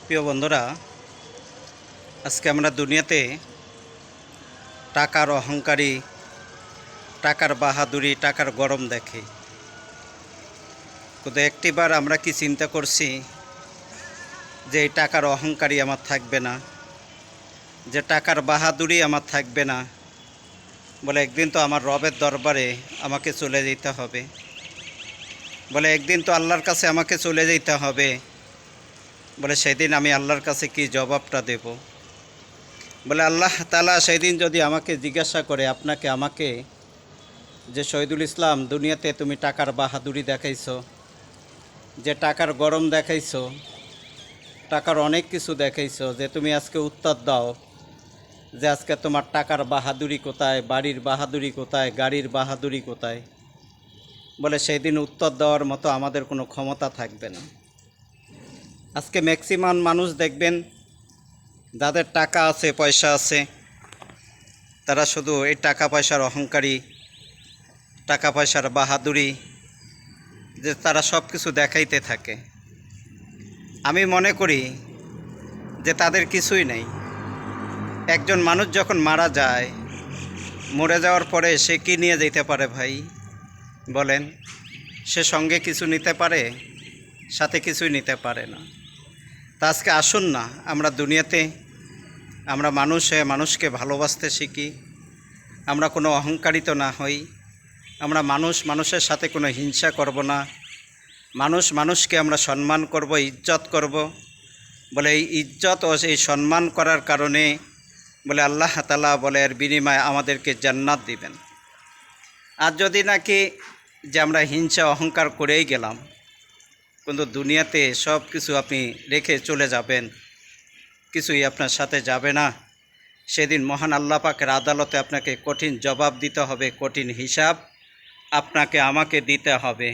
প্রিয় বন্ধুরা, আজকে আমরা দুনিয়াতে টাকার অহংকারী, টাকার বাহাদুরি, টাকার গরম দেখি। কিন্তু একটিবার আমরা কি চিন্তা করছি যে এই টাকার অহংকারী আমার থাকবে না, যে টাকার বাহাদুরি আমার থাকবে না? বলে একদিন তো আমার রবের দরবারে আমাকে চলে যেতে হবে, বলে একদিন তো আল্লাহর কাছে আমাকে চলে যেতে হবে। বলে সেদিন আমি আল্লাহর কাছে কি জবাবটা দেব? বলে আল্লাহ তাআলা সেদিন যদি আমাকে জিজ্ঞাসা করে, আপনাকে আমাকে, যে শহীদুল ইসলাম, দুনিয়াতে তুমি টাকার বাহাদুরি দেখাইছো, যে টাকার গরম দেখাইছো, টাকার অনেক কিছু দেখাইছো, যে তুমি আজকে উত্তর দাও যে আজকে তোমার টাকার বাহাদুরি কোথায়, বাড়ির বাহাদুরি কোথায়, গাড়ির বাহাদুরি কোথায়? বলে সেই দিন উত্তর দেওয়ার মতো আমাদের কোনো ক্ষমতা থাকবে না। আজকে ম্যাক্সিমাম মানুষ দেখবেন, যাদের টাকা আছে, পয়সা আছে, তারা শুধু এই টাকা পয়সার অহংকারী, টাকা পয়সার বাহাদুরি, যে তারা সব কিছু দেখাইতে থাকে। আমি মনে করি যে তাদের কিছুই নেই। একজন মানুষ যখন মারা যায়, মরে যাওয়ার পরে সে কি নিয়ে যেতে পারে ভাই বলেন? সে সঙ্গে কিছু নিতে পারে? সাথে কিছুই নিতে পারে না। তা আজকে আসুন না, আমরা দুনিয়াতে আমরা মানুষকে ভালোবাসতে শিখি, আমরা কোনো অহংকারিত না হই, আমরা মানুষের সাথে কোনো হিংসা করব না, মানুষকে আমরা সম্মান করব, ইজ্জত করব। বলে এই ইজ্জত ও এই সম্মান করার কারণে বলে আল্লাহ তাআলা বলে এর বিনিময়ে আমাদেরকে জান্নাত দিবেন। আর যদি নাকি যে আমরা হিংসা অহংকার করেই গেলাম, কিন্তু দুনিয়াতে সব কিছু আপনি রেখে চলে যাবেন, কিছুই আপনার সাথে যাবে না, সেদিন মহান আল্লাহ পাকের আদালতে আপনাকে কঠিন জবাব দিতে হবে, কঠিন হিসাব আপনাকে আমাকে দিতে হবে।